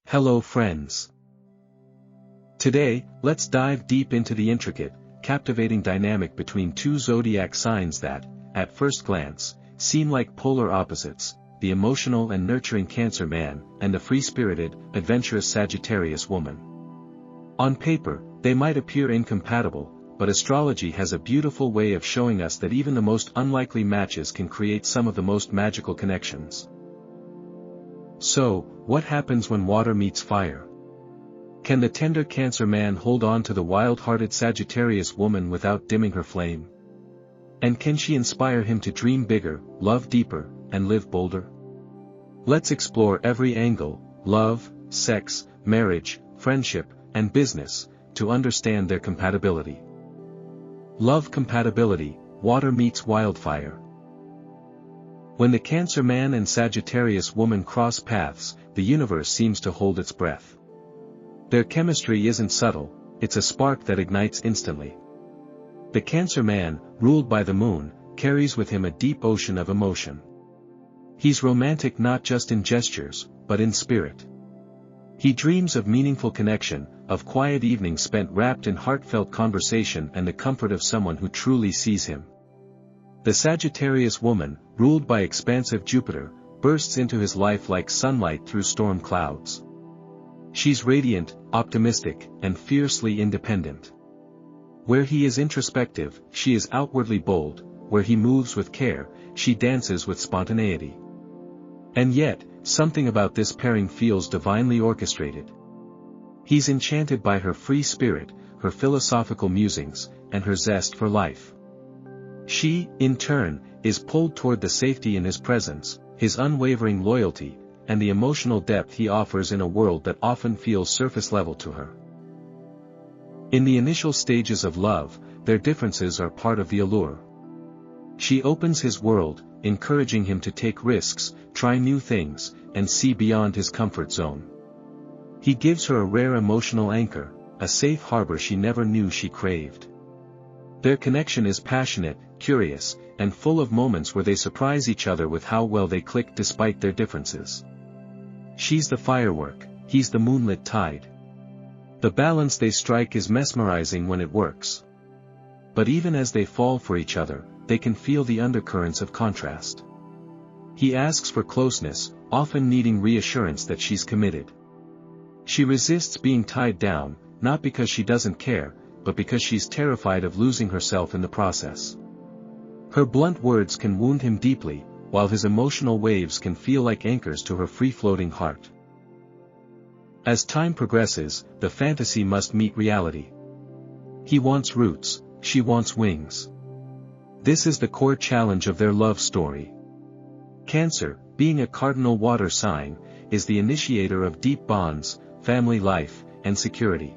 Hello friends. Today, let's dive deep into the intricate, captivating dynamic between two zodiac signs that, at first glance, seem like polar opposites, the emotional and nurturing Cancer man, and the free-spirited, adventurous Sagittarius woman. On paper, they might appear incompatible, but astrology has a beautiful way of showing us that even the most unlikely matches can create some of the most magical connections. So, what happens when water meets fire? Can the tender Cancer man hold on to the wild-hearted Sagittarius woman without dimming her flame? And can she inspire him to dream bigger, love deeper, and live bolder? Let's explore every angle, love, sex, marriage, friendship, and business, to understand their compatibility. Love compatibility, water meets wildfire. When the Cancer man and Sagittarius woman cross paths, the universe seems to hold its breath. Their chemistry isn't subtle, it's a spark that ignites instantly. The Cancer man, ruled by the moon, carries with him a deep ocean of emotion. He's romantic not just in gestures, but in spirit. He dreams of meaningful connection, of quiet evenings spent wrapped in heartfelt conversation and the comfort of someone who truly sees him. The Sagittarius woman, ruled by expansive Jupiter, bursts into his life like sunlight through storm clouds. She's radiant, optimistic, and fiercely independent. Where he is introspective, she is outwardly bold, where he moves with care, she dances with spontaneity. And yet, something about this pairing feels divinely orchestrated. He's enchanted by her free spirit, her philosophical musings, and her zest for life. She, in turn, is pulled toward the safety in his presence, his unwavering loyalty, and the emotional depth he offers in a world that often feels surface level to her. In the initial stages of love, their differences are part of the allure. She opens his world, encouraging him to take risks, try new things, and see beyond his comfort zone. He gives her a rare emotional anchor, a safe harbor she never knew she craved. Their connection is passionate, curious, and full of moments where they surprise each other with how well they click despite their differences. She's the firework, he's the moonlit tide. The balance they strike is mesmerizing when it works. But even as they fall for each other, they can feel the undercurrents of contrast. He asks for closeness, often needing reassurance that she's committed. She resists being tied down, not because she doesn't care, but because she's terrified of losing herself in the process. Her blunt words can wound him deeply, while his emotional waves can feel like anchors to her free-floating heart. As time progresses, the fantasy must meet reality. He wants roots, she wants wings. This is the core challenge of their love story. Cancer, being a cardinal water sign, is the initiator of deep bonds, family life, and security.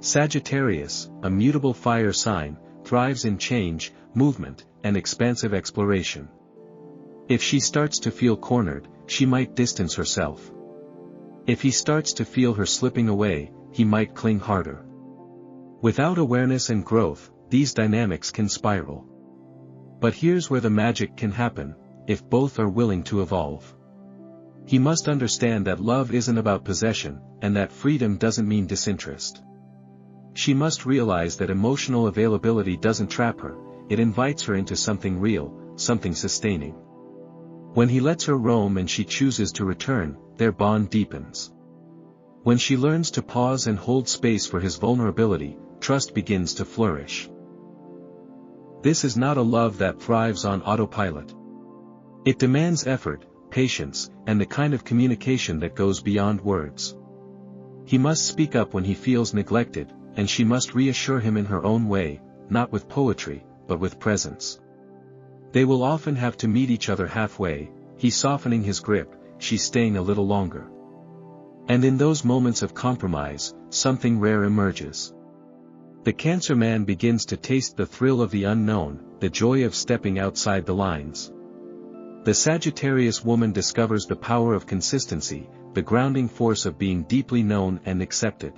Sagittarius, a mutable fire sign, thrives in change, movement, and expansive exploration. If she starts to feel cornered, she might distance herself. If he starts to feel her slipping away, he might cling harder. Without awareness and growth, these dynamics can spiral. But here's where the magic can happen, if both are willing to evolve. He must understand that love isn't about possession, and that freedom doesn't mean disinterest. She must realize that emotional availability doesn't trap her, it invites her into something real, something sustaining. When he lets her roam and she chooses to return, their bond deepens. When she learns to pause and hold space for his vulnerability, trust begins to flourish. This is not a love that thrives on autopilot. It demands effort, patience, and the kind of communication that goes beyond words. He must speak up when he feels neglected, and she must reassure him in her own way, not with poetry, but with presence. They will often have to meet each other halfway, he softening his grip, she staying a little longer. And in those moments of compromise, something rare emerges. The Cancer man begins to taste the thrill of the unknown, the joy of stepping outside the lines. The Sagittarius woman discovers the power of consistency, the grounding force of being deeply known and accepted.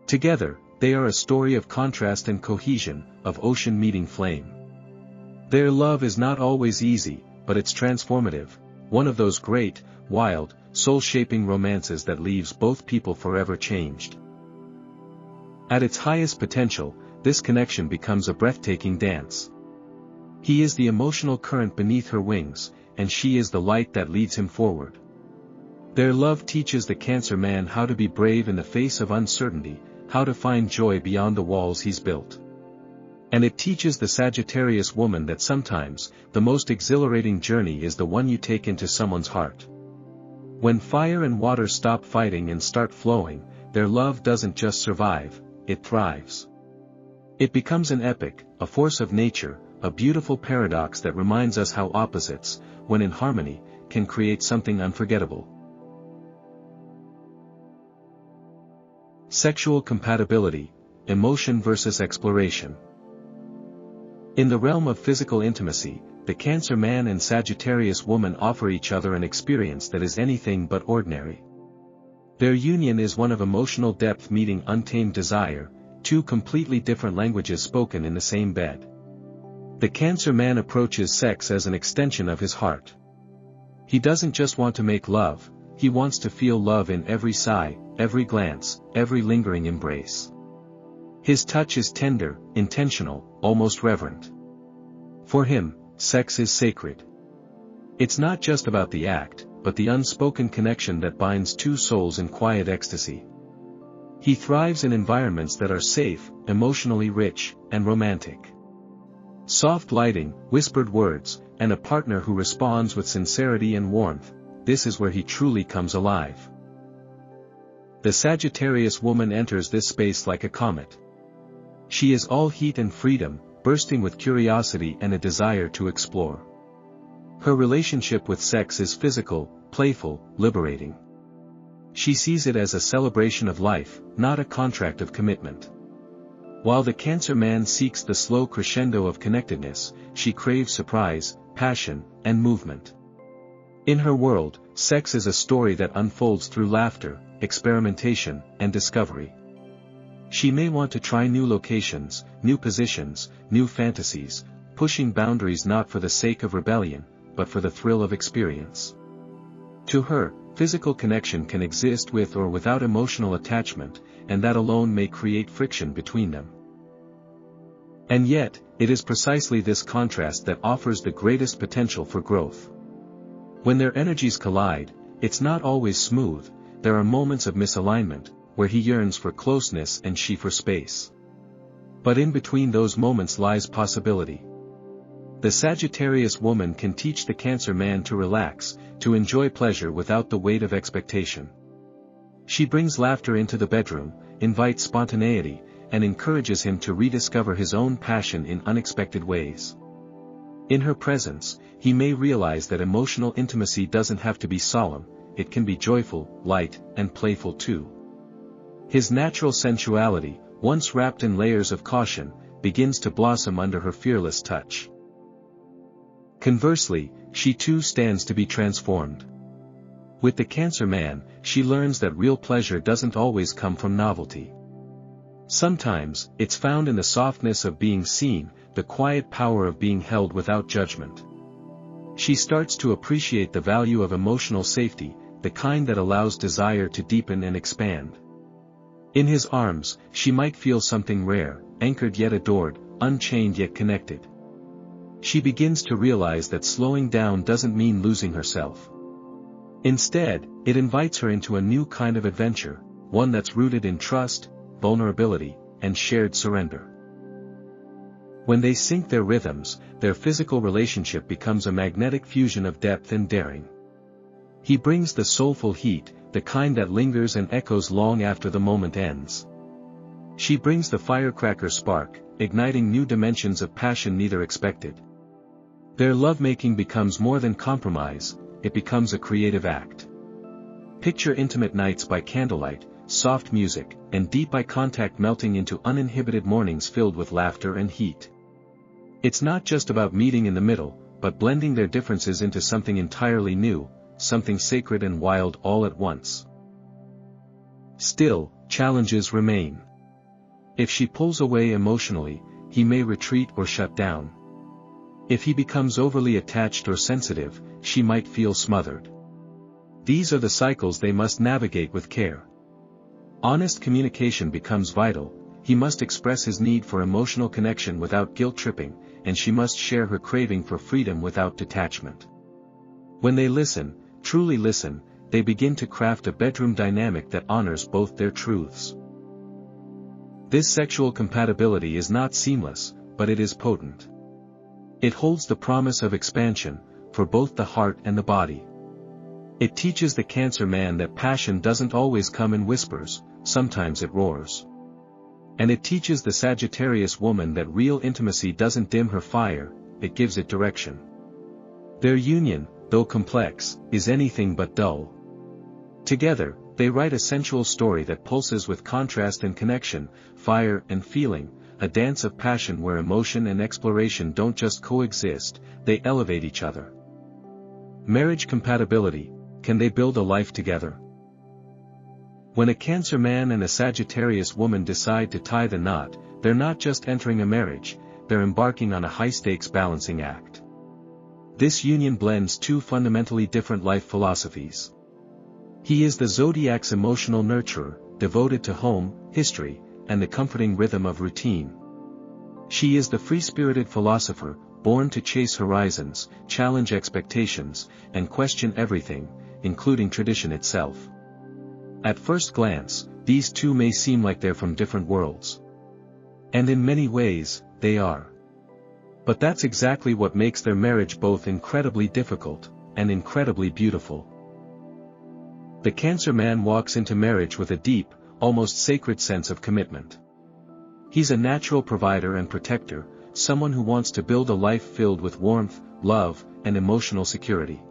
Together, they are a story of contrast and cohesion, of ocean meeting flame. Their love is not always easy, but it's transformative, one of those great, wild, soul-shaping romances that leaves both people forever changed. At its highest potential, this connection becomes a breathtaking dance. He is the emotional current beneath her wings, and she is the light that leads him forward. Their love teaches the Cancer man how to be brave in the face of uncertainty, how to find joy beyond the walls he's built. And it teaches the Sagittarius woman that sometimes, the most exhilarating journey is the one you take into someone's heart. When fire and water stop fighting and start flowing, their love doesn't just survive, it thrives. It becomes an epic, a force of nature, a beautiful paradox that reminds us how opposites, when in harmony, can create something unforgettable. Sexual compatibility, emotion versus exploration. In the realm of physical intimacy, the Cancer man and Sagittarius woman offer each other an experience that is anything but ordinary. Their union is one of emotional depth meeting untamed desire, two completely different languages spoken in the same bed. The Cancer man approaches sex as an extension of his heart. He doesn't just want to make love, he wants to feel love in every sigh, every glance, every lingering embrace. His touch is tender, intentional, almost reverent. For him, sex is sacred. It's not just about the act, but the unspoken connection that binds two souls in quiet ecstasy. He thrives in environments that are safe, emotionally rich, and romantic. Soft lighting, whispered words, and a partner who responds with sincerity and warmth, this is where he truly comes alive. The Sagittarius woman enters this space like a comet. She is all heat and freedom, bursting with curiosity and a desire to explore. Her relationship with sex is physical, playful, liberating. She sees it as a celebration of life, not a contract of commitment. While the Cancer man seeks the slow crescendo of connectedness, she craves surprise, passion, and movement. In her world, sex is a story that unfolds through laughter, experimentation, and discovery. She may want to try new locations, new positions, new fantasies, pushing boundaries not for the sake of rebellion, but for the thrill of experience. To her, physical connection can exist with or without emotional attachment, and that alone may create friction between them. And yet, it is precisely this contrast that offers the greatest potential for growth. When their energies collide, it's not always smooth, there are moments of misalignment, where he yearns for closeness and she for space. But in between those moments lies possibility. The Sagittarius woman can teach the Cancer man to relax, to enjoy pleasure without the weight of expectation. She brings laughter into the bedroom, invites spontaneity, and encourages him to rediscover his own passion in unexpected ways. In her presence, he may realize that emotional intimacy doesn't have to be solemn, it can be joyful, light, and playful too. His natural sensuality, once wrapped in layers of caution, begins to blossom under her fearless touch. Conversely, she too stands to be transformed. With the Cancer man, she learns that real pleasure doesn't always come from novelty. Sometimes, it's found in the softness of being seen, the quiet power of being held without judgment. She starts to appreciate the value of emotional safety, the kind that allows desire to deepen and expand. In his arms, she might feel something rare, anchored yet adored, unchained yet connected. She begins to realize that slowing down doesn't mean losing herself. Instead, it invites her into a new kind of adventure, one that's rooted in trust, vulnerability, and shared surrender. When they sync their rhythms, their physical relationship becomes a magnetic fusion of depth and daring. He brings the soulful heat, the kind that lingers and echoes long after the moment ends. She brings the firecracker spark, igniting new dimensions of passion neither expected. Their lovemaking becomes more than compromise, it becomes a creative act. Picture intimate nights by candlelight, soft music, and deep eye contact melting into uninhibited mornings filled with laughter and heat. It's not just about meeting in the middle, but blending their differences into something entirely new, something sacred and wild all at once. Still, challenges remain. If she pulls away emotionally, he may retreat or shut down. If he becomes overly attached or sensitive, she might feel smothered. These are the cycles they must navigate with care. Honest communication becomes vital. He must express his need for emotional connection without guilt-tripping, and she must share her craving for freedom without detachment. When they listen, truly listen, they begin to craft a bedroom dynamic that honors both their truths. This sexual compatibility is not seamless, but it is potent. It holds the promise of expansion, for both the heart and the body. It teaches the Cancer man that passion doesn't always come in whispers, sometimes it roars. And it teaches the Sagittarius woman that real intimacy doesn't dim her fire, it gives it direction. Their union, though complex, is anything but dull. Together, they write a sensual story that pulses with contrast and connection, fire and feeling, a dance of passion where emotion and exploration don't just coexist, they elevate each other. Marriage compatibility, can they build a life together? When a Cancer man and a Sagittarius woman decide to tie the knot, they're not just entering a marriage, they're embarking on a high-stakes balancing act. This union blends two fundamentally different life philosophies. He is the zodiac's emotional nurturer, devoted to home, history, and the comforting rhythm of routine. She is the free-spirited philosopher, born to chase horizons, challenge expectations, and question everything, including tradition itself. At first glance, these two may seem like they're from different worlds. And in many ways, they are. But that's exactly what makes their marriage both incredibly difficult, and incredibly beautiful. The Cancer man walks into marriage with a deep, almost sacred sense of commitment. He's a natural provider and protector, someone who wants to build a life filled with warmth, love, and emotional security.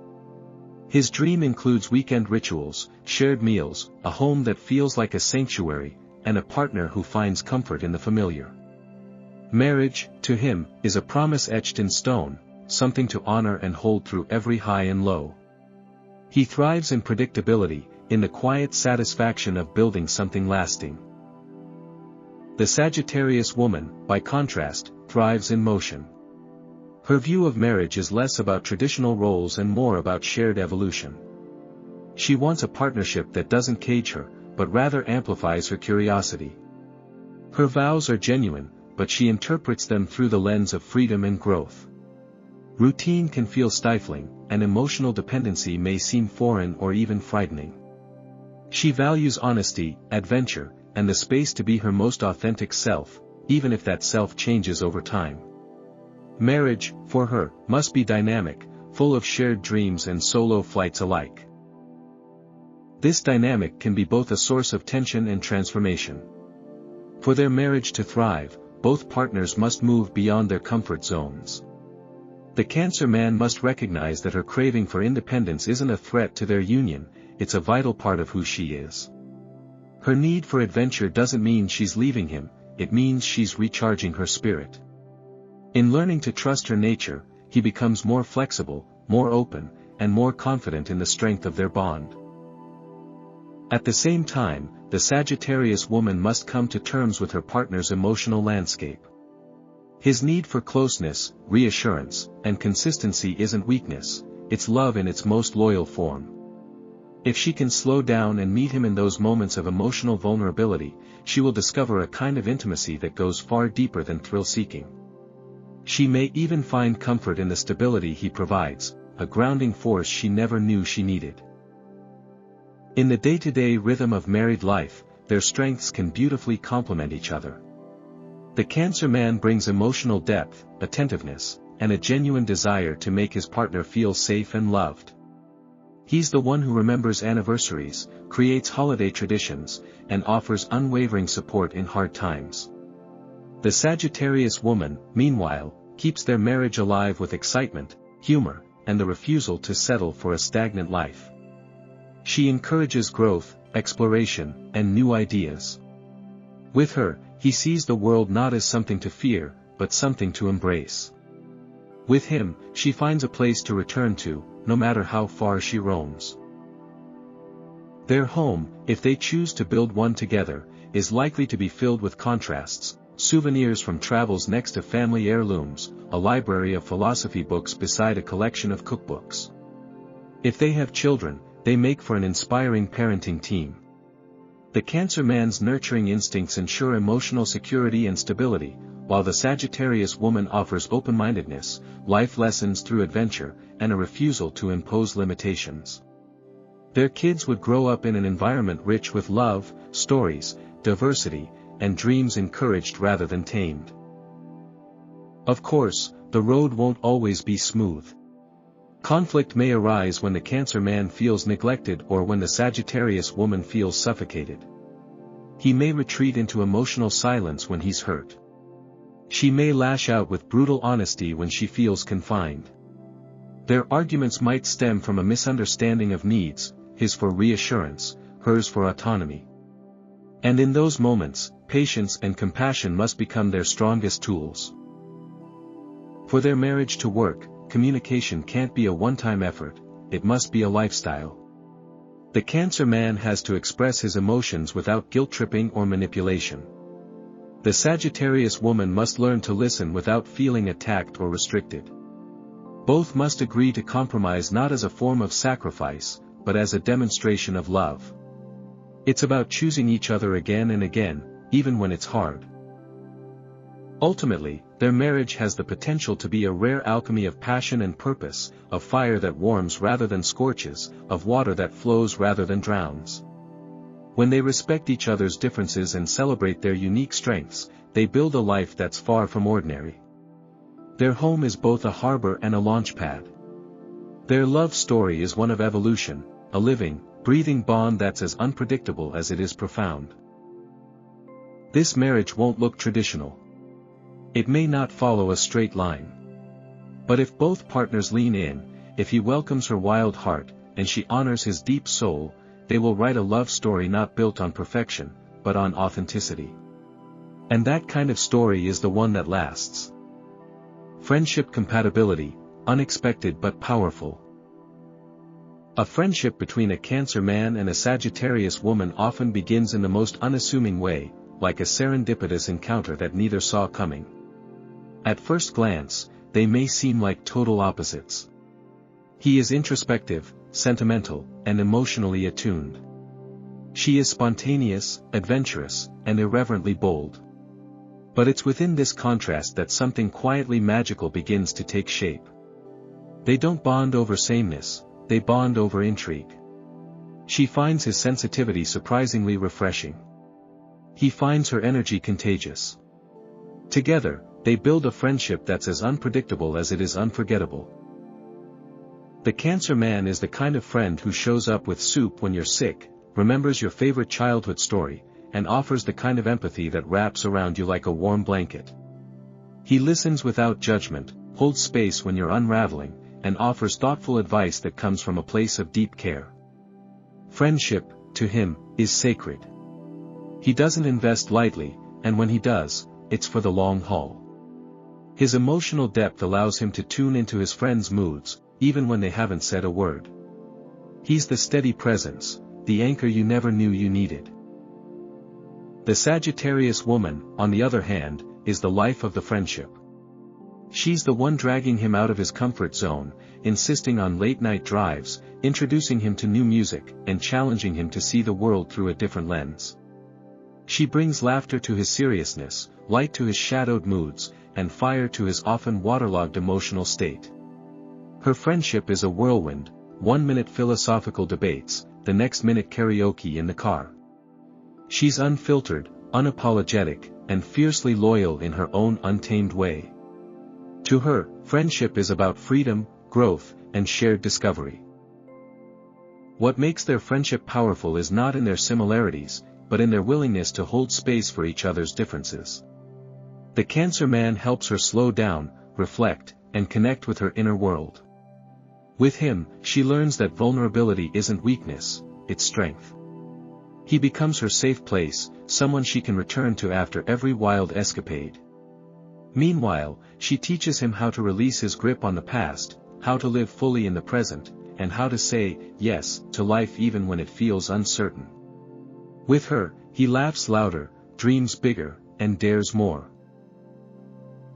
His dream includes weekend rituals, shared meals, a home that feels like a sanctuary, and a partner who finds comfort in the familiar. Marriage, to him, is a promise etched in stone, something to honor and hold through every high and low. He thrives in predictability, in the quiet satisfaction of building something lasting. The Sagittarius woman, by contrast, thrives in motion. Her view of marriage is less about traditional roles and more about shared evolution. She wants a partnership that doesn't cage her, but rather amplifies her curiosity. Her vows are genuine, but she interprets them through the lens of freedom and growth. Routine can feel stifling, and emotional dependency may seem foreign or even frightening. She values honesty, adventure, and the space to be her most authentic self, even if that self changes over time. Marriage, for her, must be dynamic, full of shared dreams and solo flights alike. This dynamic can be both a source of tension and transformation. For their marriage to thrive, both partners must move beyond their comfort zones. The Cancer man must recognize that her craving for independence isn't a threat to their union, it's a vital part of who she is. Her need for adventure doesn't mean she's leaving him, it means she's recharging her spirit. In learning to trust her nature, he becomes more flexible, more open, and more confident in the strength of their bond. At the same time, the Sagittarius woman must come to terms with her partner's emotional landscape. His need for closeness, reassurance, and consistency isn't weakness, it's love in its most loyal form. If she can slow down and meet him in those moments of emotional vulnerability, she will discover a kind of intimacy that goes far deeper than thrill-seeking. She may even find comfort in the stability he provides, a grounding force she never knew she needed. In the day-to-day rhythm of married life, their strengths can beautifully complement each other. The Cancer man brings emotional depth, attentiveness, and a genuine desire to make his partner feel safe and loved. He's the one who remembers anniversaries, creates holiday traditions, and offers unwavering support in hard times. The Sagittarius woman, meanwhile, keeps their marriage alive with excitement, humor, and the refusal to settle for a stagnant life. She encourages growth, exploration, and new ideas. With her, he sees the world not as something to fear, but something to embrace. With him, she finds a place to return to, no matter how far she roams. Their home, if they choose to build one together, is likely to be filled with contrasts, souvenirs from travels next to family heirlooms, a library of philosophy books beside a collection of cookbooks. If they have children, they make for an inspiring parenting team. The Cancer man's nurturing instincts ensure emotional security and stability, while the Sagittarius woman offers open-mindedness, life lessons through adventure, and a refusal to impose limitations. Their kids would grow up in an environment rich with love, stories, diversity, and dreams encouraged rather than tamed. Of course, the road won't always be smooth. Conflict may arise when the Cancer man feels neglected or when the Sagittarius woman feels suffocated. He may retreat into emotional silence when he's hurt. She may lash out with brutal honesty when she feels confined. Their arguments might stem from a misunderstanding of needs, his for reassurance, hers for autonomy. And in those moments, patience and compassion must become their strongest tools. For their marriage to work, communication can't be a one-time effort, it must be a lifestyle. The Cancer man has to express his emotions without guilt-tripping or manipulation. The Sagittarius woman must learn to listen without feeling attacked or restricted. Both must agree to compromise not as a form of sacrifice, but as a demonstration of love. It's about choosing each other again and again, even when it's hard. Ultimately, their marriage has the potential to be a rare alchemy of passion and purpose, of fire that warms rather than scorches, of water that flows rather than drowns. When they respect each other's differences and celebrate their unique strengths, they build a life that's far from ordinary. Their home is both a harbor and a launch pad. Their love story is one of evolution, a living, breathing bond that's as unpredictable as it is profound. This marriage won't look traditional. It may not follow a straight line. But if both partners lean in, if he welcomes her wild heart, and she honors his deep soul, they will write a love story not built on perfection, but on authenticity. And that kind of story is the one that lasts. Friendship compatibility, unexpected but powerful. A friendship between a Cancer man and a Sagittarius woman often begins in the most unassuming way, like a serendipitous encounter that neither saw coming. At first glance, they may seem like total opposites. He is introspective, sentimental, and emotionally attuned. She is spontaneous, adventurous, and irreverently bold. But it's within this contrast that something quietly magical begins to take shape. They don't bond over sameness, they bond over intrigue. She finds his sensitivity surprisingly refreshing. He finds her energy contagious. Together, they build a friendship that's as unpredictable as it is unforgettable. The Cancer man is the kind of friend who shows up with soup when you're sick, remembers your favorite childhood story, and offers the kind of empathy that wraps around you like a warm blanket. He listens without judgment, holds space when you're unraveling, and offers thoughtful advice that comes from a place of deep care. Friendship, to him, is sacred. He doesn't invest lightly, and when he does, it's for the long haul. His emotional depth allows him to tune into his friends' moods, even when they haven't said a word. He's the steady presence, the anchor you never knew you needed. The Sagittarius woman, on the other hand, is the life of the friendship. She's the one dragging him out of his comfort zone, insisting on late-night drives, introducing him to new music, and challenging him to see the world through a different lens. She brings laughter to his seriousness, light to his shadowed moods, and fire to his often waterlogged emotional state. Her friendship is a whirlwind, 1 minute philosophical debates, the next minute karaoke in the car. She's unfiltered, unapologetic, and fiercely loyal in her own untamed way. To her, friendship is about freedom, growth, and shared discovery. What makes their friendship powerful is not in their similarities, but in their willingness to hold space for each other's differences. The Cancer man helps her slow down, reflect, and connect with her inner world. With him, she learns that vulnerability isn't weakness, it's strength. He becomes her safe place, someone she can return to after every wild escapade. Meanwhile, she teaches him how to release his grip on the past, how to live fully in the present, and how to say yes to life even when it feels uncertain. With her, he laughs louder, dreams bigger, and dares more.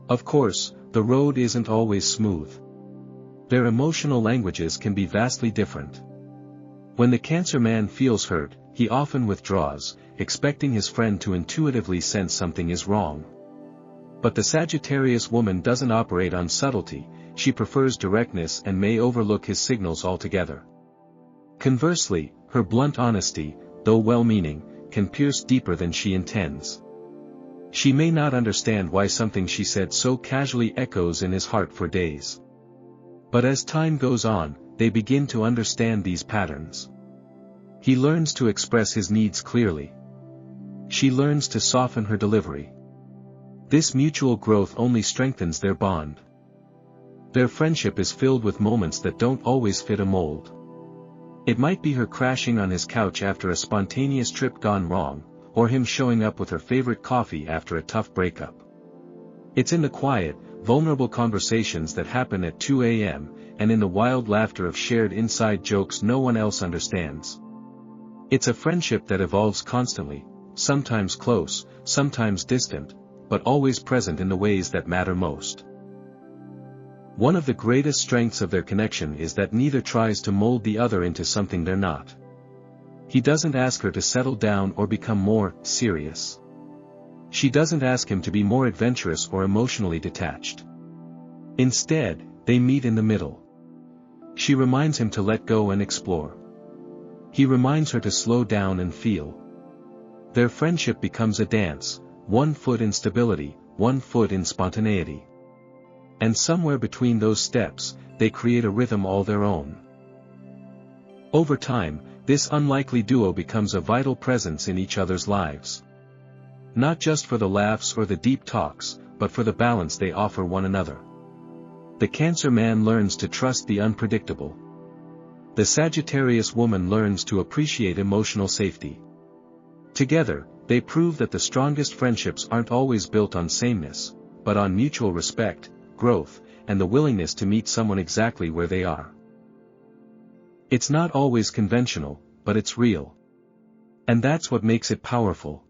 Of course, the road isn't always smooth. Their emotional languages can be vastly different. When the Cancer man feels hurt, he often withdraws, expecting his friend to intuitively sense something is wrong. But the Sagittarius woman doesn't operate on subtlety, she prefers directness and may overlook his signals altogether. Conversely, her blunt honesty, though well-meaning, can pierce deeper than she intends. She may not understand why something she said so casually echoes in his heart for days. But as time goes on, they begin to understand these patterns. He learns to express his needs clearly. She learns to soften her delivery. This mutual growth only strengthens their bond. Their friendship is filled with moments that don't always fit a mold. It might be her crashing on his couch after a spontaneous trip gone wrong, or him showing up with her favorite coffee after a tough breakup. It's in the quiet, vulnerable conversations that happen at 2 a.m., and in the wild laughter of shared inside jokes no one else understands. It's a friendship that evolves constantly, sometimes close, sometimes distant, but always present in the ways that matter most. One of the greatest strengths of their connection is that neither tries to mold the other into something they're not. He doesn't ask her to settle down or become more serious. She doesn't ask him to be more adventurous or emotionally detached. Instead, they meet in the middle. She reminds him to let go and explore. He reminds her to slow down and feel. Their friendship becomes a dance, one foot in stability, one foot in spontaneity. And somewhere between those steps, they create a rhythm all their own. Over time, this unlikely duo becomes a vital presence in each other's lives. Not just for the laughs or the deep talks, but for the balance they offer one another. The Cancer man learns to trust the unpredictable. The Sagittarius woman learns to appreciate emotional safety. Together, they prove that the strongest friendships aren't always built on sameness, but on mutual respect, growth, and the willingness to meet someone exactly where they are. It's not always conventional, but it's real. And that's what makes it powerful.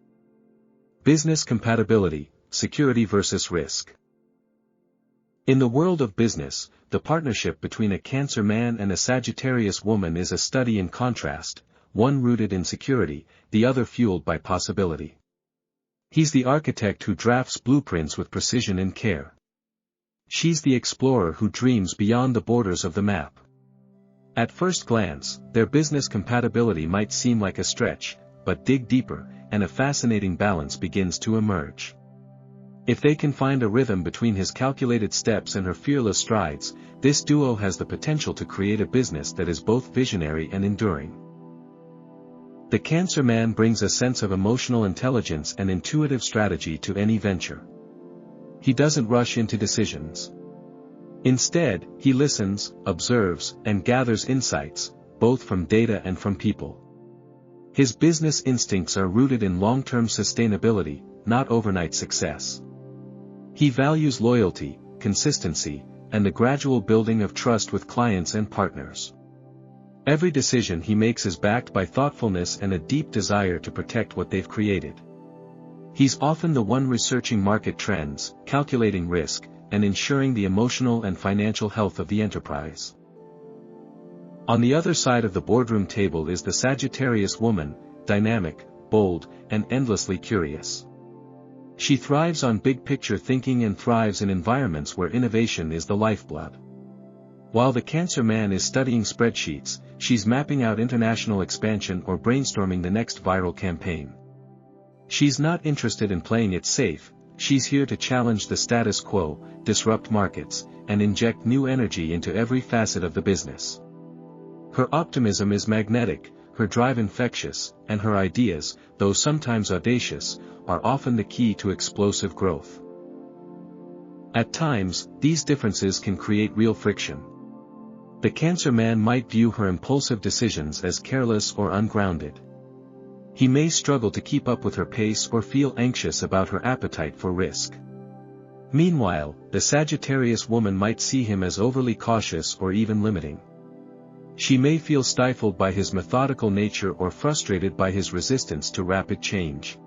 Business compatibility, security versus risk. In the world of business, the partnership between a Cancer man and a Sagittarius woman is a study in contrast, one rooted in security, the other fueled by possibility. He's the architect who drafts blueprints with precision and care. She's the explorer who dreams beyond the borders of the map. At first glance, their business compatibility might seem like a stretch, but dig deeper, and a fascinating balance begins to emerge. If they can find a rhythm between his calculated steps and her fearless strides, this duo has the potential to create a business that is both visionary and enduring. The Cancer man brings a sense of emotional intelligence and intuitive strategy to any venture. He doesn't rush into decisions. Instead, he listens, observes, and gathers insights, both from data and from people. His business instincts are rooted in long-term sustainability, not overnight success. He values loyalty, consistency, and the gradual building of trust with clients and partners. Every decision he makes is backed by thoughtfulness and a deep desire to protect what they've created. He's often the one researching market trends, calculating risk, and ensuring the emotional and financial health of the enterprise. On the other side of the boardroom table is the Sagittarius woman, dynamic, bold, and endlessly curious. She thrives on big-picture thinking and thrives in environments where innovation is the lifeblood. While the Cancer man is studying spreadsheets, she's mapping out international expansion or brainstorming the next viral campaign. She's not interested in playing it safe, she's here to challenge the status quo, disrupt markets, and inject new energy into every facet of the business. Her optimism is magnetic, her drive infectious, and her ideas, though sometimes audacious, are often the key to explosive growth. At times, these differences can create real friction. The Cancer man might view her impulsive decisions as careless or ungrounded. He may struggle to keep up with her pace or feel anxious about her appetite for risk. Meanwhile, the Sagittarius woman might see him as overly cautious or even limiting. She may feel stifled by his methodical nature or frustrated by his resistance to rapid change.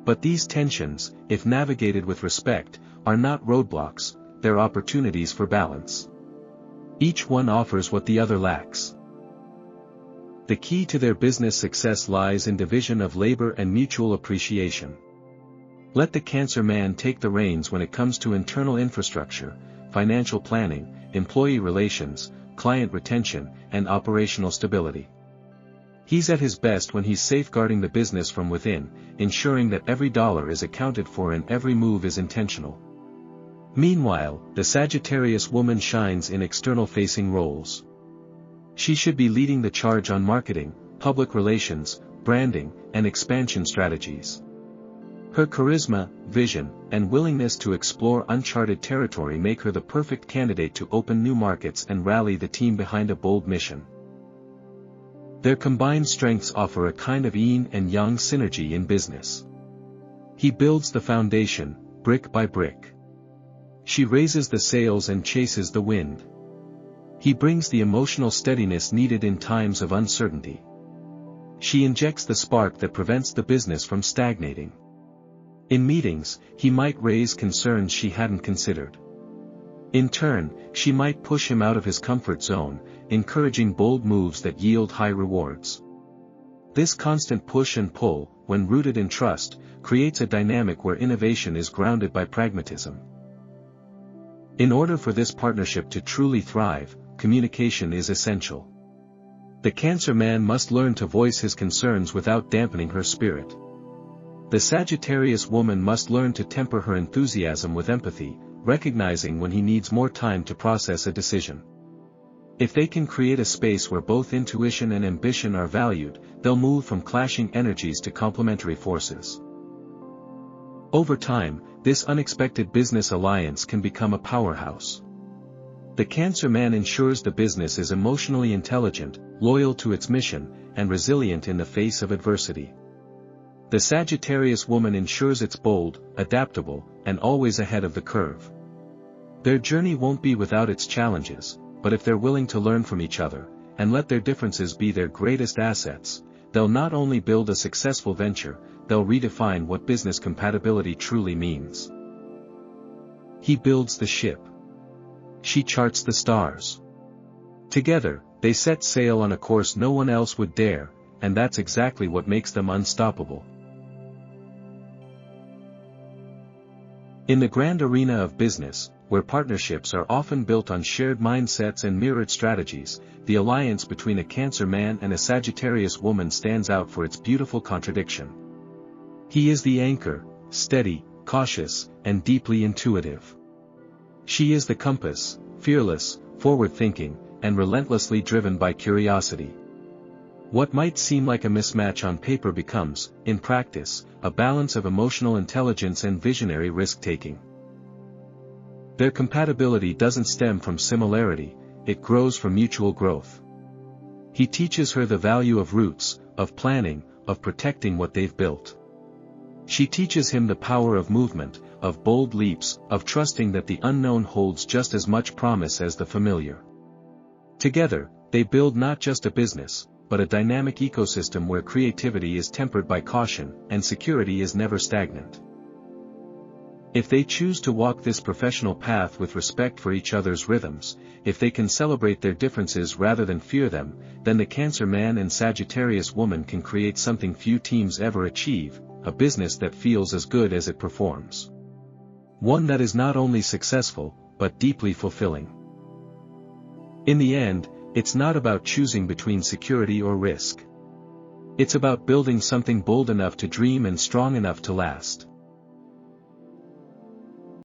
But these tensions, if navigated with respect, are not roadblocks, they're opportunities for balance. Each one offers what the other lacks. The key to their business success lies in division of labor and mutual appreciation. Let the Cancer man take the reins when it comes to internal infrastructure, financial planning, employee relations, client retention, and operational stability. He's at his best when he's safeguarding the business from within, ensuring that every dollar is accounted for and every move is intentional. Meanwhile, the Sagittarius woman shines in external-facing roles. She should be leading the charge on marketing, public relations, branding, and expansion strategies. Her charisma, vision, and willingness to explore uncharted territory make her the perfect candidate to open new markets and rally the team behind a bold mission. Their combined strengths offer a kind of yin and yang synergy in business. He builds the foundation, brick by brick. She raises the sails and chases the wind. He brings the emotional steadiness needed in times of uncertainty. She injects the spark that prevents the business from stagnating. In meetings, he might raise concerns she hadn't considered. In turn, she might push him out of his comfort zone, encouraging bold moves that yield high rewards. This constant push and pull, when rooted in trust, creates a dynamic where innovation is grounded by pragmatism. In order for this partnership to truly thrive, communication is essential. The Cancer man must learn to voice his concerns without dampening her spirit. The Sagittarius woman must learn to temper her enthusiasm with empathy, recognizing when he needs more time to process a decision. If they can create a space where both intuition and ambition are valued, they'll move from clashing energies to complementary forces. Over time, this unexpected business alliance can become a powerhouse. The Cancer man ensures the business is emotionally intelligent, loyal to its mission, and resilient in the face of adversity. The Sagittarius woman ensures it's bold, adaptable, and always ahead of the curve. Their journey won't be without its challenges, but if they're willing to learn from each other, and let their differences be their greatest assets, they'll not only build a successful venture, they'll redefine what business compatibility truly means. He builds the ship. She charts the stars. Together, they set sail on a course no one else would dare, and that's exactly what makes them unstoppable. In the grand arena of business, where partnerships are often built on shared mindsets and mirrored strategies, the alliance between a Cancer man and a Sagittarius woman stands out for its beautiful contradiction. He is the anchor, steady, cautious, and deeply intuitive. She is the compass, fearless, forward-thinking, and relentlessly driven by curiosity. What might seem like a mismatch on paper becomes, in practice, a balance of emotional intelligence and visionary risk-taking. Their compatibility doesn't stem from similarity, it grows from mutual growth. He teaches her the value of roots, of planning, of protecting what they've built. She teaches him the power of movement, of bold leaps, of trusting that the unknown holds just as much promise as the familiar. Together, they build not just a business, but a dynamic ecosystem where creativity is tempered by caution, and security is never stagnant. If they choose to walk this professional path with respect for each other's rhythms, if they can celebrate their differences rather than fear them, then the Cancer man and Sagittarius woman can create something few teams ever achieve, a business that feels as good as it performs. One that is not only successful, but deeply fulfilling. In the end, it's not about choosing between security or risk. It's about building something bold enough to dream and strong enough to last.